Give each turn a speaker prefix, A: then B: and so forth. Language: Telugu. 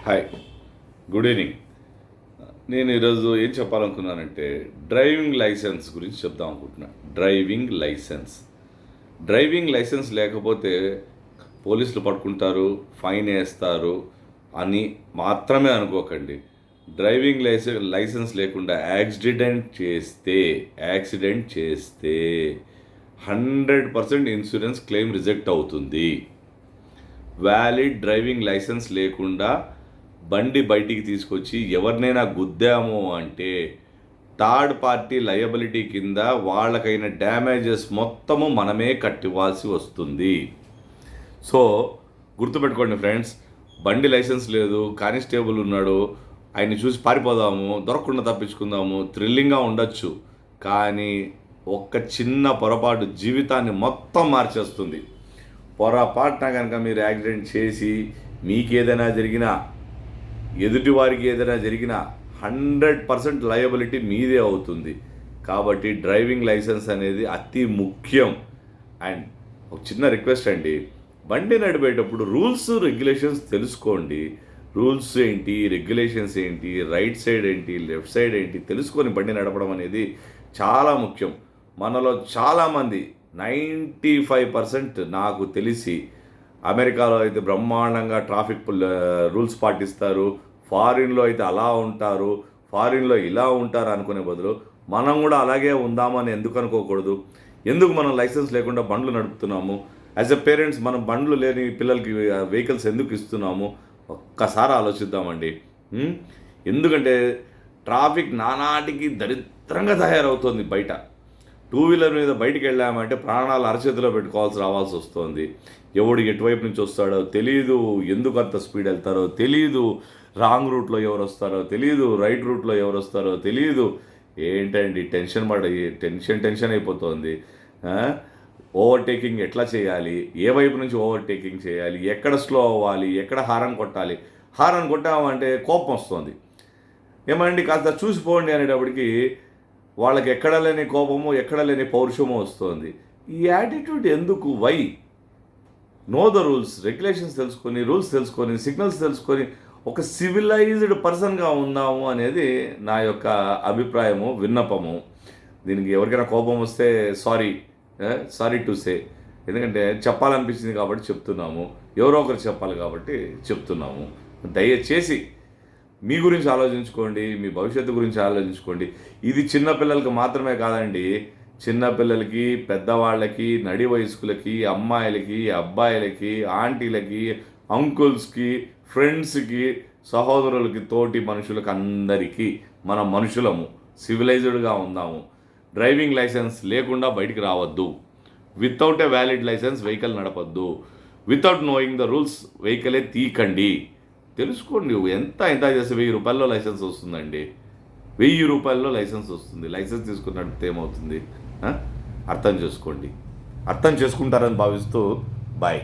A: Hi, good evening. నేను ఈరోజు ఏం చెప్పాలనుకున్నానంటే డ్రైవింగ్ లైసెన్స్ గురించి చెప్దాం అనుకుంటున్నాను. డ్రైవింగ్ లైసెన్స్ లేకపోతే పోలీసులు పట్టుకుంటారు, ఫైన్ వేస్తారు అని మాత్రమే అనుకోకండి. డ్రైవింగ్ లైసెన్స్ లేకుండా యాక్సిడెంట్ చేస్తే 100% ఇన్సూరెన్స్ క్లెయిమ్ రిజెక్ట్ అవుతుంది. వ్యాలిడ్ డ్రైవింగ్ లైసెన్స్ లేకుండా బండి బయటికి తీసుకొచ్చి ఎవరినైనా గుద్దాము అంటే థర్డ్ పార్టీ లయబిలిటీ కింద వాళ్ళకైన డ్యామేజెస్ మొత్తము మనమే కట్టివ్వాల్సి వస్తుంది. సో గుర్తుపెట్టుకోండి ఫ్రెండ్స్, బండి లైసెన్స్ లేదు, కానిస్టేబుల్ ఉన్నాడు, ఆయన్ని చూసి పారిపోదాము, దొరకకుండా తప్పించుకుందాము, థ్రిల్లింగ్గా ఉండొచ్చు. కానీ ఒక్క చిన్న పొరపాటు జీవితాన్ని మొత్తం మార్చేస్తుంది. పొరపాటున కనుక మీరు యాక్సిడెంట్ చేసి మీకు ఏదైనా జరిగినా, ఎదుటి వారికి ఏదైనా జరిగినా 100% లయబిలిటీ మీదే అవుతుంది. కాబట్టి డ్రైవింగ్ లైసెన్స్ అనేది అతి ముఖ్యం. అండ్ ఒక చిన్న రిక్వెస్ట్ అండి, బండి నడిపేటప్పుడు రూల్స్ రెగ్యులేషన్స్ తెలుసుకోండి. రూల్స్ ఏంటి, రెగ్యులేషన్స్ ఏంటి, రైట్ సైడ్ ఏంటి, లెఫ్ట్ సైడ్ ఏంటి తెలుసుకొని బండి నడపడం అనేది చాలా ముఖ్యం. మనలో చాలామంది 95% నాకు తెలిసి అమెరికాలో అయితే బ్రహ్మాండంగా ట్రాఫిక్ రూల్స్ పాటిస్తారు, ఫారిన్లో అయితే అలా ఉంటారు, ఫారిన్లో ఇలా ఉంటారు అనుకునే బదులు మనం కూడా అలాగే ఉందామని ఎందుకు అనుకోకూడదు? ఎందుకు మనం లైసెన్స్ లేకుండా బండ్లు నడుపుతున్నాము? యాజ్ ఎ పేరెంట్స్ మనం బండ్లు లేని పిల్లలకి వెహికల్స్ ఎందుకు ఇస్తున్నాము? ఒక్కసారి ఆలోచిద్దామండి. ఎందుకంటే ట్రాఫిక్ నానాటికి దరిద్రంగా తయారవుతుంది. బయట టూ వీలర్ మీద బయటికి వెళ్ళామంటే ప్రాణాలు అరచేతిలో రావాల్సి వస్తుంది. ఎవడు ఎటువైపు నుంచి వస్తాడో తెలియదు, ఎందుకు అంత స్పీడ్ వెళ్తారో తెలియదు, రాంగ్ రూట్లో ఎవరు వస్తారో తెలియదు, రైట్ రూట్లో ఎవరు వస్తారో తెలియదు. ఏంటండి టెన్షన్ అయిపోతుంది. ఓవర్టేకింగ్ ఎట్లా చేయాలి, ఏ వైపు నుంచి ఓవర్టేకింగ్ చేయాలి, ఎక్కడ స్లో అవ్వాలి, ఎక్కడ హారన్ కొట్టాలి. హారన్ కొట్టామంటే కోపం వస్తుంది. ఏమండి కాస్త చూసిపోండి అనేటప్పటికి వాళ్ళకి ఎక్కడ లేని కోపము, ఎక్కడ లేని పౌరుషము వస్తుంది. ఈ యాటిట్యూడ్ ఎందుకు? Why? Know the rules, regulations తెలుసుకొని, రూల్స్ తెలుసుకొని, సిగ్నల్స్ తెలుసుకొని ఒక సివిలైజ్డ్ పర్సన్గా ఉందాము అనేది నా యొక్క అభిప్రాయము, విన్నపము. దీనికి ఎవరికైనా కోపం వస్తే సారీ టు సే. ఎందుకంటే చెప్పాలనిపించింది కాబట్టి చెప్తున్నాము, ఎవరో ఒకరు చెప్పాలి కాబట్టి చెప్తున్నాము. దయచేసి మీ గురించి ఆలోచించుకోండి, మీ భవిష్యత్తు గురించి ఆలోచించుకోండి. ఇది చిన్నపిల్లలకి మాత్రమే కాదండి, చిన్నపిల్లలకి, పెద్దవాళ్ళకి, నడి వయస్కులకి, అమ్మాయిలకి, అబ్బాయిలకి, ఆంటీలకి, అంకుల్స్కి, ఫ్రెండ్స్కి, సహోదరులకి, తోటి మనుషులకి, అందరికీ మనం మనుషులము, సివిలైజ్డ్గా ఉందాము. డ్రైవింగ్ లైసెన్స్ లేకుండా బయటికి రావద్దు. Without a valid licence vehicle నడపద్దు. వితౌట్ నోయింగ్ ద రూల్స్ వెహికలే తీకండి. తెలుసుకోండి, ఎంత చేస్తే 1000 రూపాయల్లో లైసెన్స్ వస్తుందండి. 1000 రూపాయల్లో లైసెన్స్ వస్తుంది. లైసెన్స్ తీసుకుని నడిపితే ఏమవుతుంది? అర్థం చేసుకోండి. అర్థం చేసుకుంటారని భావిస్తూ బాయ్.